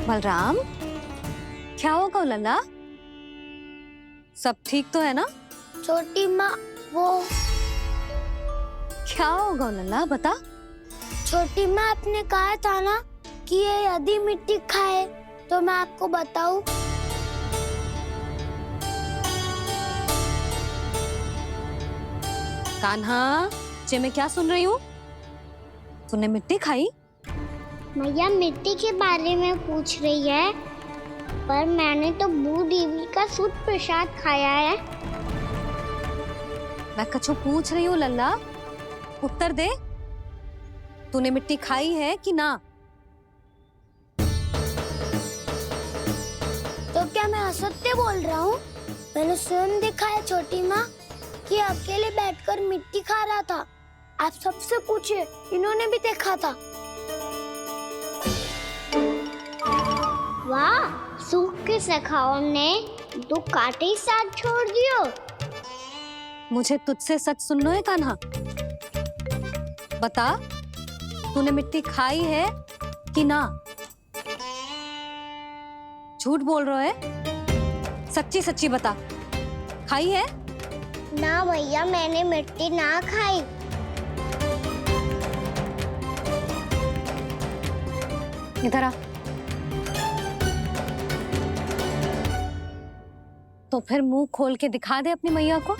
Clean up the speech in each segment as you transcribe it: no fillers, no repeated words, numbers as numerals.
बलराम, क्या होगा लल्ला? सब ठीक तो है ना? छोटी माँ, वो क्या होगा लल्ला, बता। छोटी माँ, आपने कहा था ना कि ये यदि मिट्टी खाए तो मैं आपको बताऊं। कान्हा, जे मैं क्या सुन रही हूँ? तूने मिट्टी खाई? मैया मिट्टी के बारे में पूछ रही है, पर मैंने तो भू देवी का शुद्ध प्रसाद खाया है। मैं कछु पूछ रही हूँ लल्ला, उत्तर दे। तूने मिट्टी खाई है कि ना? तो क्या मैं असत्य बोल रहा हूँ? मैंने स्वयं देखा है छोटी माँ कि अकेले बैठकर मिट्टी खा रहा था। आप सबसे पूछिए, इन्होंने भी देखा था। वाह, सूख के सखाओ ने 2 कांटे ही साथ छोड़ दियो। मुझे तुझसे सच सुनना है कान्हा। बता, तूने मिट्टी खाई है कि ना? झूठ बोल रहा है, सच्ची सच्ची बता, खाई है? ना भैया, मैंने मिट्टी ना खाई। इधर आ। तो फिर मुंह खोल के दिखा दे अपनी मैया को।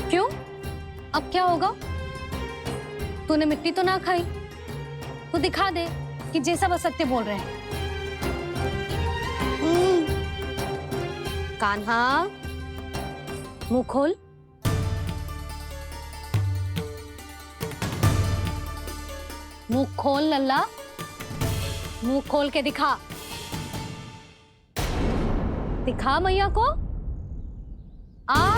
क्यों? अब क्या होगा? तूने मिट्टी तो ना खाई, तो दिखा दे कि जे सब असत्य बोल रहे हैं। कान्हा, मुंह खोल। मुंह खोल लल्ला, मुंह खोल के दिखा। दिखा मैया को। आ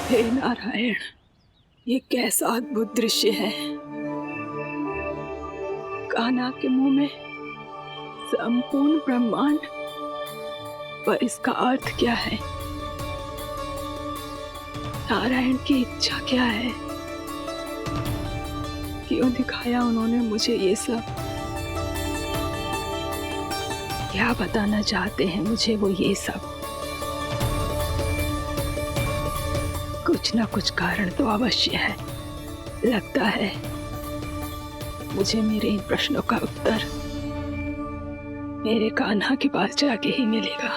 हे नारायण, ये कैसा अद्भुत दृश्य है। कान्हा के मुंह में संपूर्ण ब्रह्मांड, पर इसका अर्थ क्या है? नारायण की इच्छा क्या है? क्यों दिखाया उन्होंने मुझे ये सब? क्या बताना चाहते हैं मुझे वो ये सब? कुछ ना कुछ कारण तो अवश्य है। लगता है मुझे मेरे इन प्रश्नों का उत्तर मेरे कान्हा के पास जाके ही मिलेगा।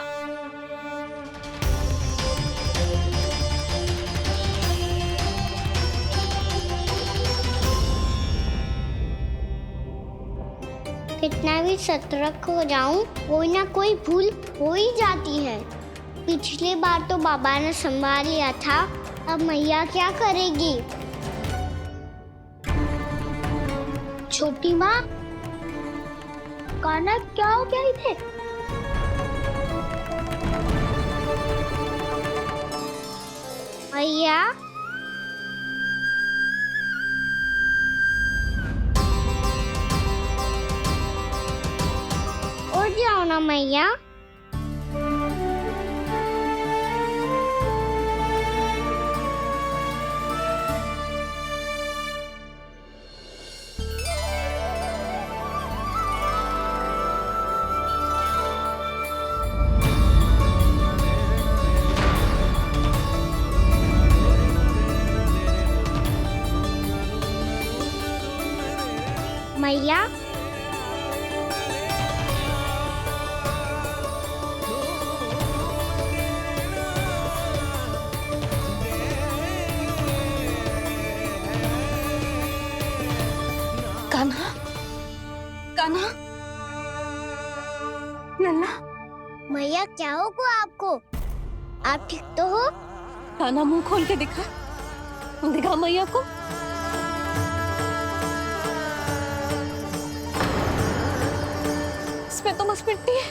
कितना भी सतर्क हो जाऊं, कोई ना कोई भूल हो ही जाती है। पिछली बार तो बाबा ने संभाल लिया था, अब मैया क्या करेगी? छोटी माँ, कान्हा क्या हो गया इधर? मैया, उठ जाओ ना मैया। मैया, कान्हा, कान्हा, लल्ला, मैया क्या होगा आपको? आप ठीक तो हो? कान्हा मुंह खोल के दिखा, दिखा मैया को। इसमें तो बस मिट्टी है,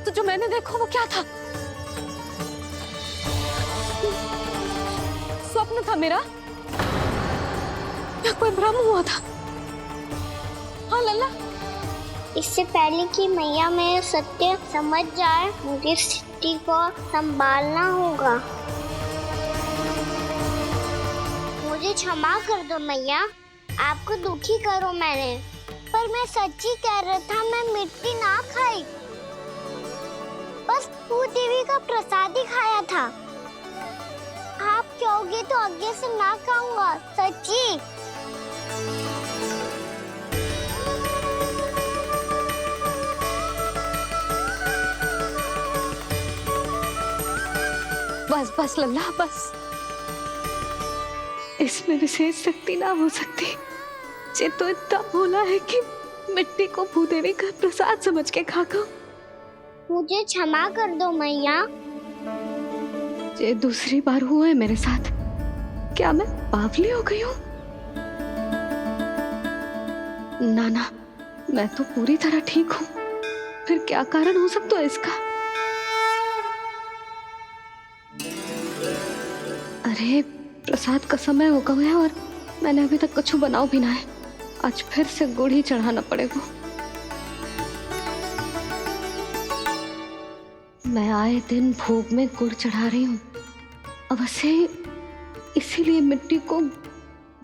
तो जो मैंने देखा वो क्या था? स्वप्न था मेरा या कोई भ्रम हुआ था? हाँ लल्ला, इससे पहले कि मैया मेरे सत्य समझ जाए, मुझे स्थिति को संभालना होगा। मुझे क्षमा कर दो मैया, आपको दुखी करो मैंने, पर मैं सच्ची कह रहा था, मैं मिट्टी ना खाई, बस भूत देवी का प्रसाद ही खाया था। आप कहोगे तो आगे से ना खाऊंगा, सच्ची। बस बस लल्ला बस, इसमें विशेष शक्ति ना हो सकती। ये तो इतना भोला है कि मिट्टी को भूदेवी का प्रसाद समझ के खा गया। मुझे क्षमा कर दो मैया। ये दूसरी बार हुआ है मेरे साथ। क्या मैं बावली हो गई हूँ? ना ना, मैं तो पूरी तरह ठीक हूँ। फिर क्या कारण हो सकता है इसका? अरे प्रसाद का समय हो गया है और मैंने अभी तक कुछ बनाओ भी ना है। आज फिर से गुड़ ही चढ़ाना पड़ेगा। मैं आए दिन भोग में गुड़ चढ़ा रही हूँ, अवश्य इसीलिए मिट्टी को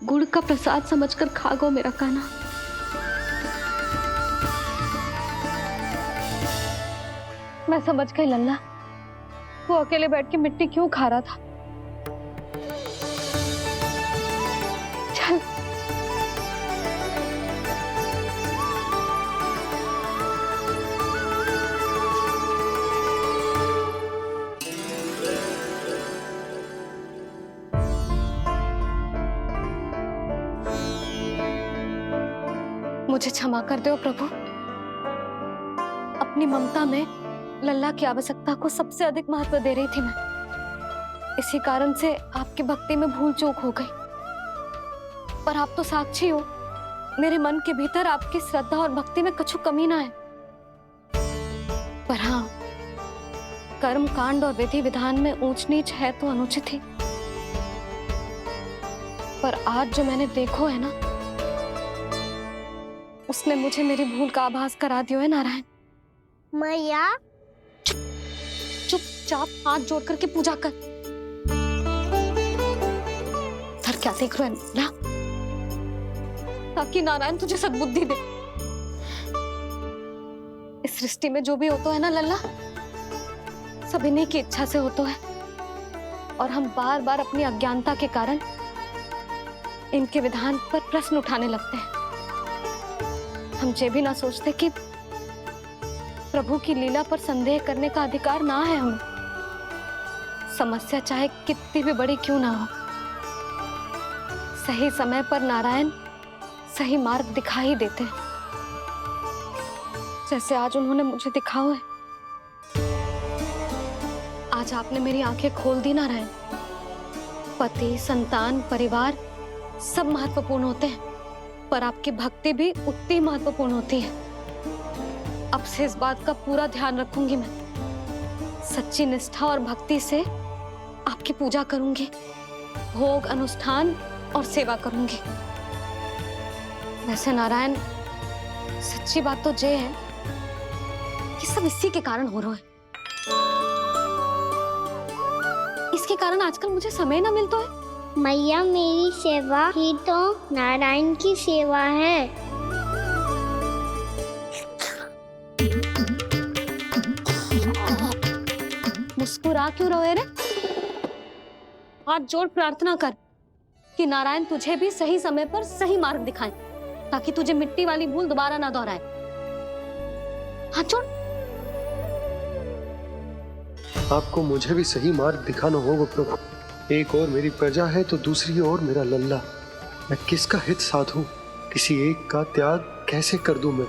गुड़ का प्रसाद समझकर खा गो मेरा कान्हा। मैं समझ गई लल्ला, वो अकेले बैठ के मिट्टी क्यों खा रहा था। चल मुझे क्षमा कर दो प्रभु। अपनी ममता में लल्ला की आवश्यकता को सबसे अधिक महत्व दे रही थी मैं। इसी कारण से आपकी भक्ति में भूल चूक हो गई। पर आप तो साक्षी हो, मेरे मन के भीतर आपकी श्रद्धा और भक्ति में कुछ कमी ना है। पर हाँ, कर्म कांड और विधि विधान में ऊंच नीच है तो अनुचित ही। पर आज जो मैंने देखो है ना, उसने मुझे मेरी भूल का आभास करा दियो है नारायण। मैया, चुपचाप हाथ जोड़ करके पूजा कर। सर क्या देख रहे हैं ना? ताकि नारायण तुझे सद्बुद्धि दे। इस सृष्टि में जो भी होता है ना लल्ला, सब इन्हीं की इच्छा से होता है। और हम बार बार अपनी अज्ञानता के कारण इनके विधान पर प्रश्न उठाने लगते हैं। हम ये भी ना सोचते कि प्रभु की लीला पर संदेह करने का अधिकार ना है हमें। समस्या चाहे कितनी भी बड़ी क्यों ना हो, सही समय पर नारायण सही मार्ग दिखा ही देते हैं, जैसे आज उन्होंने मुझे दिखाओ है। आज आपने मेरी आंखें खोल दी नारायण। पति, संतान, परिवार सब महत्वपूर्ण होते हैं, पर आपकी भक्ति भी उतनी महत्वपूर्ण होती है। अब से इस बात का पूरा ध्यान रखूंगी मैं। सच्ची निष्ठा और भक्ति से आपकी पूजा करूंगी, भोग, अनुष्ठान और सेवा करूंगी। वैसे नारायण, सच्ची बात तो ये है कि सब इसी के कारण हो रहा है। इसके कारण आजकल मुझे समय ना मिलता है। मैया, मेरी सेवा ही तो नारायण की सेवा है। मुस्कुरा क्यों रहे रे? हाथ जोड़ प्रार्थना कर कि नारायण तुझे भी सही समय पर सही मार्ग दिखाएं, ताकि तुझे मिट्टी वाली भूल दोबारा ना दोहराए। हाथ जोड़। आपको मुझे भी सही मार्ग दिखाना होगा प्रभु। एक और मेरी प्रजा है तो दूसरी ओर मेरा लल्ला। मैं किसका हित साधूं? किसी एक का त्याग कैसे कर दूं मैं?